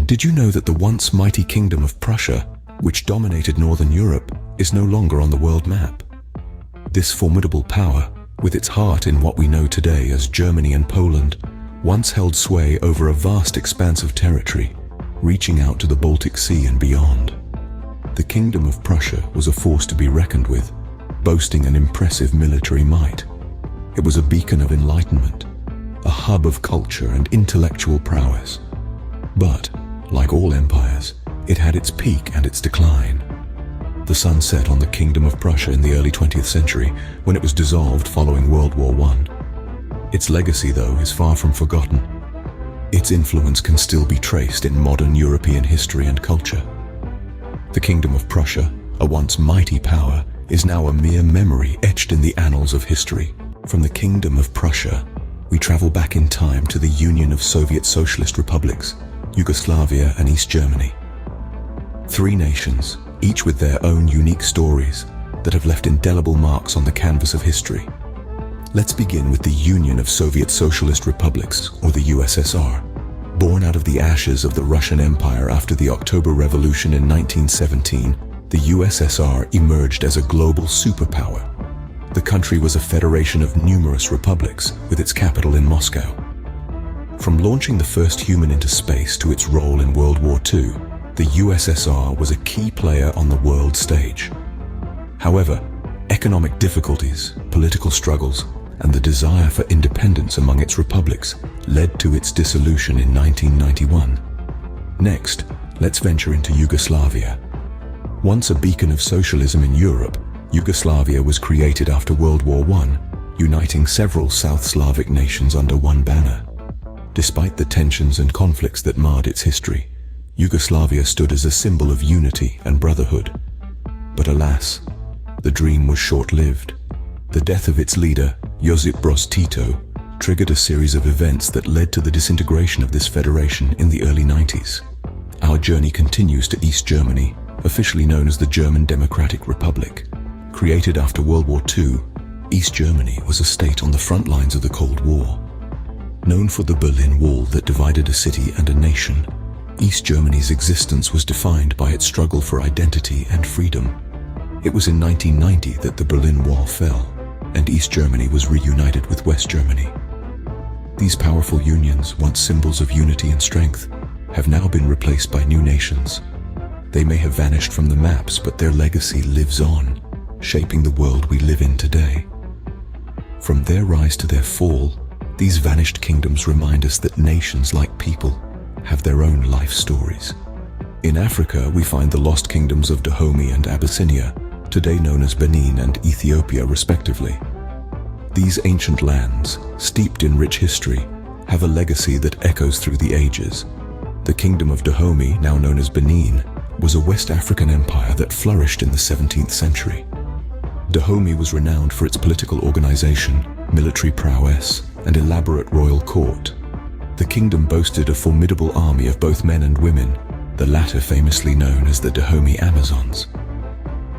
Did you know that the once mighty kingdom of Prussia, which dominated northern Europe, is no longer on the world map? This formidable power, with its heart in what we know today as Germany and Poland, once held sway over a vast expanse of territory, reaching out to the Baltic Sea and beyond. The Kingdom of Prussia was a force to be reckoned with, boasting an impressive military might. It was a beacon of enlightenment, a hub of culture and intellectual prowess. But, like all empires, it had its peak and its decline. The sun set on the Kingdom of Prussia in the early 20th century, when it was dissolved following World War I. Its legacy, though, is far from forgotten. Its influence can still be traced in modern European history and culture. The Kingdom of Prussia, a once mighty power, is now a mere memory etched in the annals of history. From the Kingdom of Prussia, we travel back in time to the Union of Soviet Socialist Republics, Yugoslavia and East Germany. Three nations, each with their own unique stories that have left indelible marks on the canvas of history. Let's begin with the Union of Soviet Socialist Republics, or the USSR. Born out of the ashes of the Russian Empire after the October Revolution in 1917, the USSR emerged as a global superpower. The country was a federation of numerous republics, with its capital in Moscow. From launching the first human into space to its role in World War II, the USSR was a key player on the world stage. However, economic difficulties, political struggles, and the desire for independence among its republics led to its dissolution in 1991. Next, let's venture into Yugoslavia. Once a beacon of socialism in Europe, Yugoslavia was created after World War I, uniting several South Slavic nations under one banner. Despite the tensions and conflicts that marred its history, Yugoslavia stood as a symbol of unity and brotherhood. But alas, the dream was short-lived. The death of its leader, Josip Broz Tito, triggered a series of events that led to the disintegration of this federation in the early 90s. Our journey continues to East Germany, officially known as the German Democratic Republic. Created after World War II, East Germany was a state on the front lines of the Cold War. Known for the Berlin Wall that divided a city and a nation, East Germany's existence was defined by its struggle for identity and freedom. It was in 1990 that the Berlin Wall fell, and East Germany was reunited with West Germany. These powerful unions, once symbols of unity and strength, have now been replaced by new nations. They may have vanished from the maps, but their legacy lives on, shaping the world we live in today. From their rise to their fall, these vanished kingdoms remind us that nations, like people, have their own life stories. In Africa, we find the lost kingdoms of Dahomey and Abyssinia, today known as Benin and Ethiopia respectively. These ancient lands, steeped in rich history, have a legacy that echoes through the ages. The Kingdom of Dahomey, now known as Benin, was a West African empire that flourished in the 17th century. Dahomey was renowned for its political organization, military prowess, and elaborate royal court. The kingdom boasted a formidable army of both men and women, the latter famously known as the Dahomey Amazons.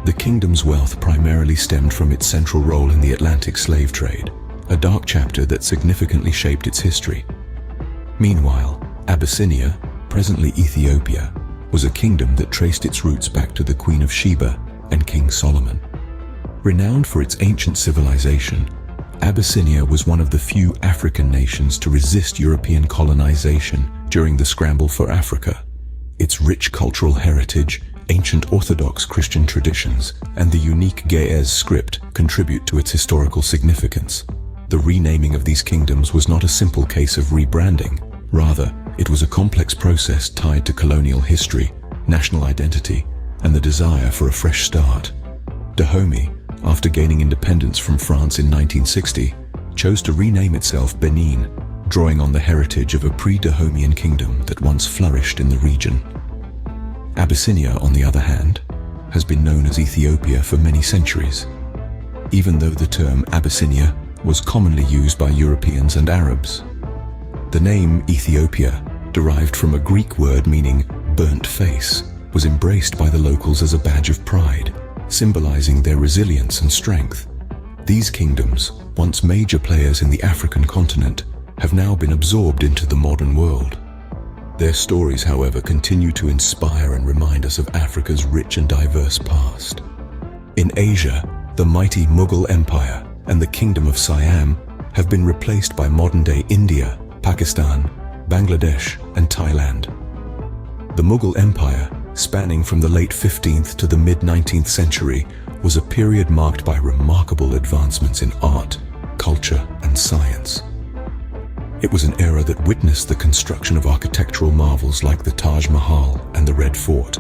The kingdom's wealth primarily stemmed from its central role in the Atlantic slave trade, a dark chapter that significantly shaped its history. Meanwhile, Abyssinia, presently Ethiopia, was a kingdom that traced its roots back to the Queen of Sheba and King Solomon. Renowned for its ancient civilization, Abyssinia was one of the few African nations to resist European colonization during the scramble for Africa. Its rich cultural heritage, ancient Orthodox Christian traditions, and the unique Ge'ez script contribute to its historical significance. The renaming of these kingdoms was not a simple case of rebranding. Rather, it was a complex process tied to colonial history, national identity, and the desire for a fresh start. Dahomey, after gaining independence from France in 1960, chose to rename itself Benin, drawing on the heritage of a pre-Dahomean kingdom that once flourished in the region. Abyssinia, on the other hand, has been known as Ethiopia for many centuries. Even though the term Abyssinia was commonly used by Europeans and Arabs. The name Ethiopia, derived from a Greek word meaning burnt face, was embraced by the locals as a badge of pride, symbolizing their resilience and strength. These kingdoms, once major players in the African continent, have now been absorbed into the modern world. Their stories, however, continue to inspire and remind us of Africa's rich and diverse past. In Asia, the mighty Mughal Empire and the Kingdom of Siam have been replaced by modern-day India, Pakistan, Bangladesh, and Thailand. The Mughal Empire, spanning from the late 15th to the mid-19th century, was a period marked by remarkable advancements in art, culture, and science. It was an era that witnessed the construction of architectural marvels like the Taj Mahal and the Red Fort.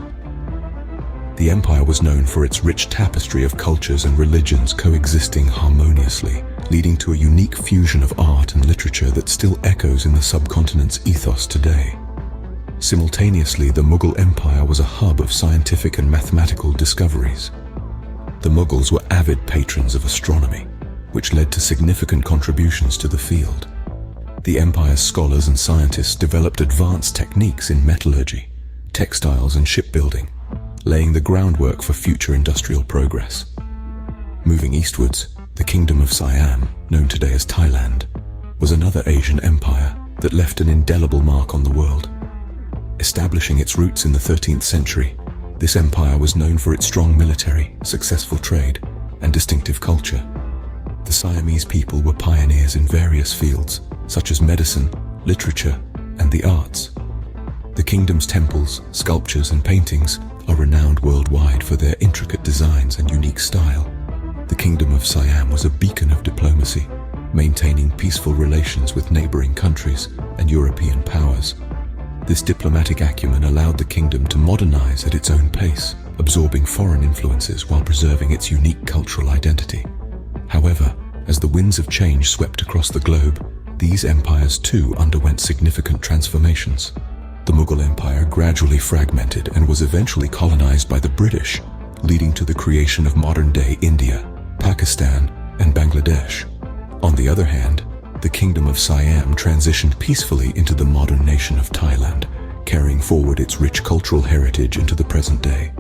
The empire was known for its rich tapestry of cultures and religions coexisting harmoniously, leading to a unique fusion of art and literature that still echoes in the subcontinent's ethos today. Simultaneously, the Mughal Empire was a hub of scientific and mathematical discoveries. The Mughals were avid patrons of astronomy, which led to significant contributions to the field. The empire's scholars and scientists developed advanced techniques in metallurgy, textiles, and shipbuilding, laying the groundwork for future industrial progress. Moving eastwards, the Kingdom of Siam, known today as Thailand, was another Asian empire that left an indelible mark on the world. Establishing its roots in the 13th century, this empire was known for its strong military, successful trade, and distinctive culture. The Siamese people were pioneers in various fields, such as medicine, literature, and the arts. The kingdom's temples, sculptures, and paintings are renowned worldwide for their intricate designs and unique style. The Kingdom of Siam was a beacon of diplomacy, maintaining peaceful relations with neighboring countries and European powers. This diplomatic acumen allowed the kingdom to modernize at its own pace, absorbing foreign influences while preserving its unique cultural identity. However, as the winds of change swept across the globe, these empires too underwent significant transformations. The Mughal Empire gradually fragmented and was eventually colonized by the British, leading to the creation of modern-day India, Pakistan, and Bangladesh. On the other hand, the Kingdom of Siam transitioned peacefully into the modern nation of Thailand, carrying forward its rich cultural heritage into the present day.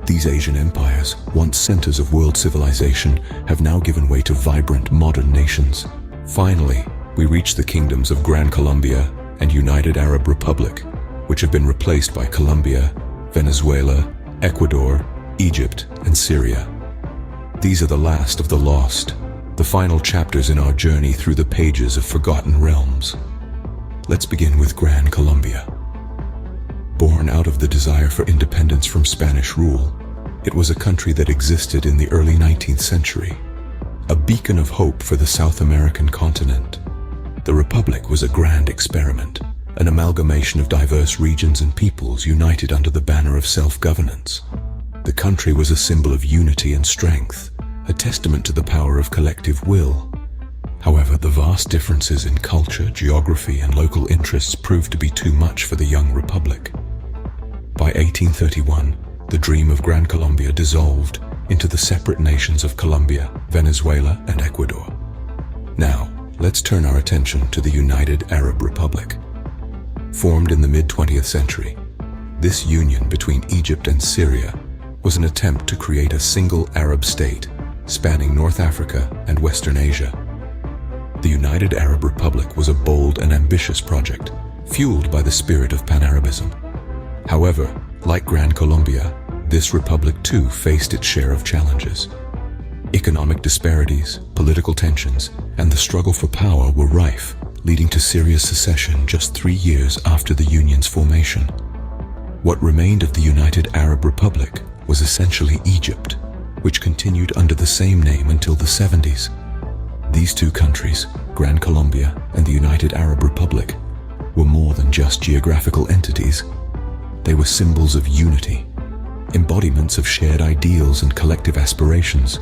These Asian empires, once centers of world civilization, have now given way to vibrant modern nations. Finally, we reach the kingdoms of Gran Colombia and United Arab Republic, which have been replaced by Colombia, Venezuela, Ecuador, Egypt, and Syria. These are the last of the lost, the final chapters in our journey through the pages of forgotten realms. Let's begin with Gran Colombia. Born out of the desire for independence from Spanish rule, it was a country that existed in the early 19th century, a beacon of hope for the South American continent. The Republic was a grand experiment, an amalgamation of diverse regions and peoples united under the banner of self-governance. The country was a symbol of unity and strength, a testament to the power of collective will. However, the vast differences in culture, geography, and local interests proved to be too much for the young republic. By 1831, the dream of Gran Colombia dissolved into the separate nations of Colombia, Venezuela, and Ecuador. Now, let's turn our attention to the United Arab Republic. Formed in the mid-20th century, this union between Egypt and Syria was an attempt to create a single Arab state spanning North Africa and Western Asia. The United Arab Republic was a bold and ambitious project, fueled by the spirit of Pan-Arabism. However, like Gran Colombia, this republic too faced its share of challenges. Economic disparities, political tensions, and the struggle for power were rife, leading to Syria's secession just 3 years after the union's formation. What remained of the United Arab Republic was essentially Egypt, which continued under the same name until the 70s. These two countries, Gran Colombia and the United Arab Republic, were more than just geographical entities. They were symbols of unity, embodiments of shared ideals and collective aspirations.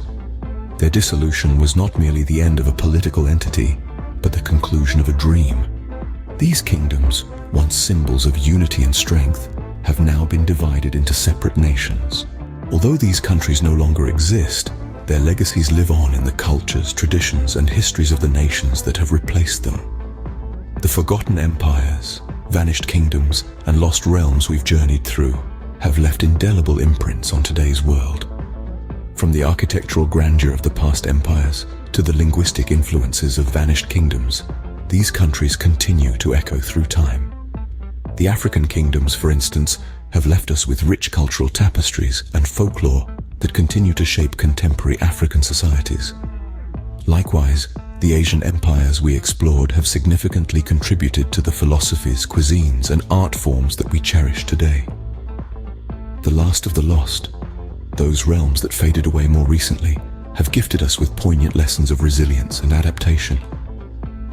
Their dissolution was not merely the end of a political entity, but the conclusion of a dream. These kingdoms, once symbols of unity and strength, have now been divided into separate nations. Although these countries no longer exist, their legacies live on in the cultures, traditions, and histories of the nations that have replaced them. The forgotten empires, vanished kingdoms, and lost realms we've journeyed through have left indelible imprints on today's world. From the architectural grandeur of the past empires to the linguistic influences of vanished kingdoms, these countries continue to echo through time. The African kingdoms, for instance, have left us with rich cultural tapestries and folklore that continue to shape contemporary African societies. Likewise, the Asian empires we explored have significantly contributed to the philosophies, cuisines, and art forms that we cherish today. The last of the lost, those realms that faded away more recently, have gifted us with poignant lessons of resilience and adaptation.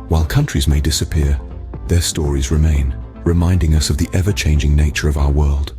While countries may disappear, their stories remain, reminding us of the ever-changing nature of our world.